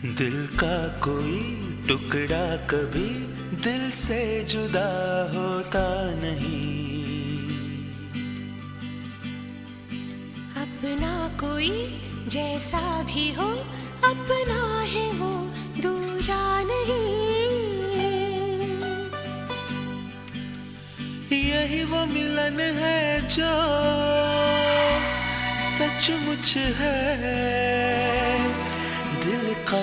दिल का कोई टुकड़ा कभी दिल से जुदा होता नहीं। अपना कोई जैसा भी हो, अपना है वो दूजा नहीं। यही वो मिलन है जो सचमुच है दिल का